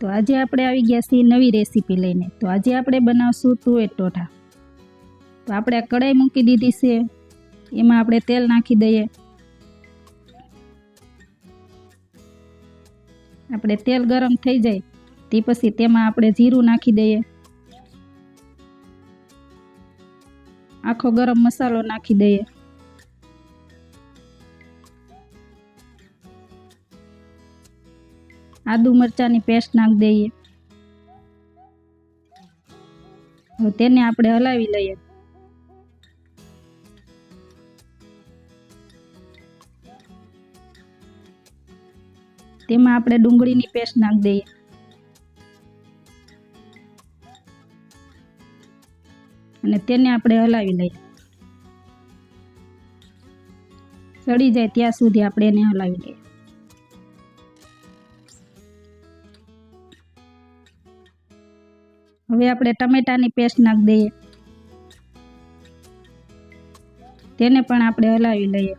તો આજે આપણે આવી ગયા છીએ નવી રેસીપી લઈને। તો આજે આપણે બનાવશું તુવેર ટોઠા। તો આપણે આ કઢાઈ મૂકી દીધી છે, એમાં આપણે તેલ નાખી દઈએ। આપણે તેલ ગરમ થઈ જાય તે પછી તેમાં આપણે જીરું નાખી દઈએ, આખો ગરમ મસાલો નાખી દઈએ, આદુ મરચાંની પેસ્ટ નાખી દઈએ। હવે તેને આપણે હલાવી લઈએ। તેમાં આપણે ડુંગળીની પેસ્ટ નાખી દઈએ, અને તેને આપણે હલાવી લઈએ। સડી જાય ત્યાં સુધી આપણે એને હલાવી લઈએ। હવે આપણે ટમેટાની પેસ્ટ નાખી દઈએ, તેને પણ આપણે હલાવી લઈએ।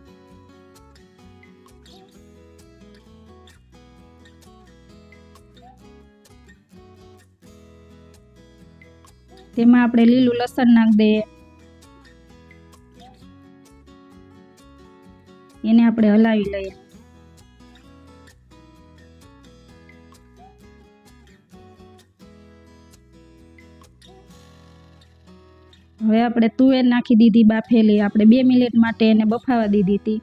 તેમાં આપણે લીલું લસણ નાખી દઈએ, એને આપણે હલાવી લઈએ। હવે આપણે તુવેર નાખી દીધી બાફેલી, આપણે 2 મિનિટ માટે એને બફાવા દીધી હતી।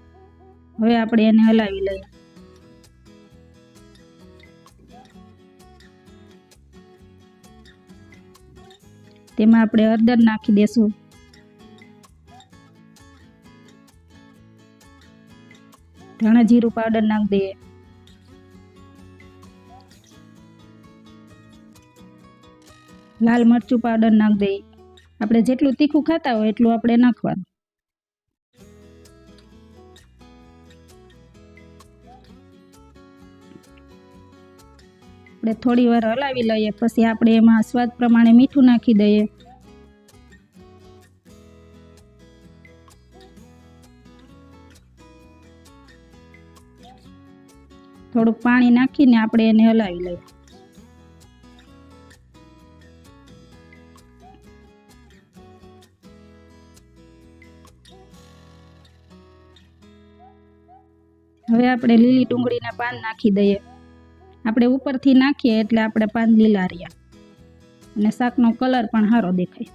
હવે આપણે એને હલાવી લઈએ। તેમાં આપણે હળદર નાખી દેશું, ધાણા જીરું પાવડર નાખી દઈએ, લાલ મરચું પાવડર નાખી દઈએ। આપણે જેટલું તીખું ખાતા હોય એટલું આપણે નાખવાનું। આપણે થોડી વાર હલાવી લઈએ, પછી આપણે એમાં સ્વાદ પ્રમાણે મીઠું નાખી દઈએ, થોડુંક પાણી નાખીને આપણે એને હલાવી લઈએ। હવે આપણે લીલી ડુંગળીના પાન નાખી દઈએ। આપણે ઉપરથી નાખીએ એટલે આપણે પાન લીલા રહ્યા અને શાકનો કલર પણ સારો દેખાય।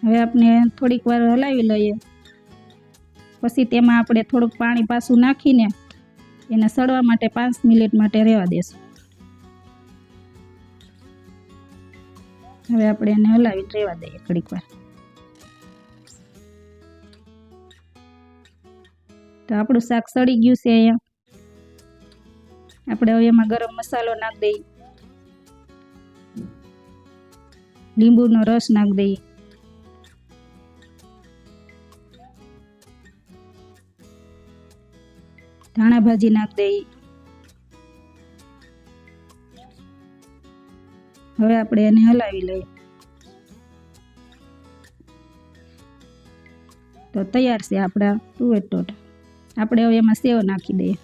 હવે આપણે થોડીક વાર હલાવી લઈએ, પછી તેમાં આપણે થોડુંક પાણી પાછું નાખીને એને સળવા માટે 5 મિનિટ માટે રહેવા દેશું। હવે આપણે એને હલાવી રહેવા દઈએ થોડીક વાર। તો આપણું શાક સળી ગયું છે। અહીંયા આપણે હવે એમાં ગરમ મસાલો નાખી દઈએ, લીંબુનો રસ નાખી દઈએ, ધાણા ભાજી નાખી દઈએ। હવે આપણે એને હલાવી લઈએ। તો તૈયાર છે આપણા તુવેર ટોઠા। આપણે હવે એમાં સેવ નાખી દઈએ।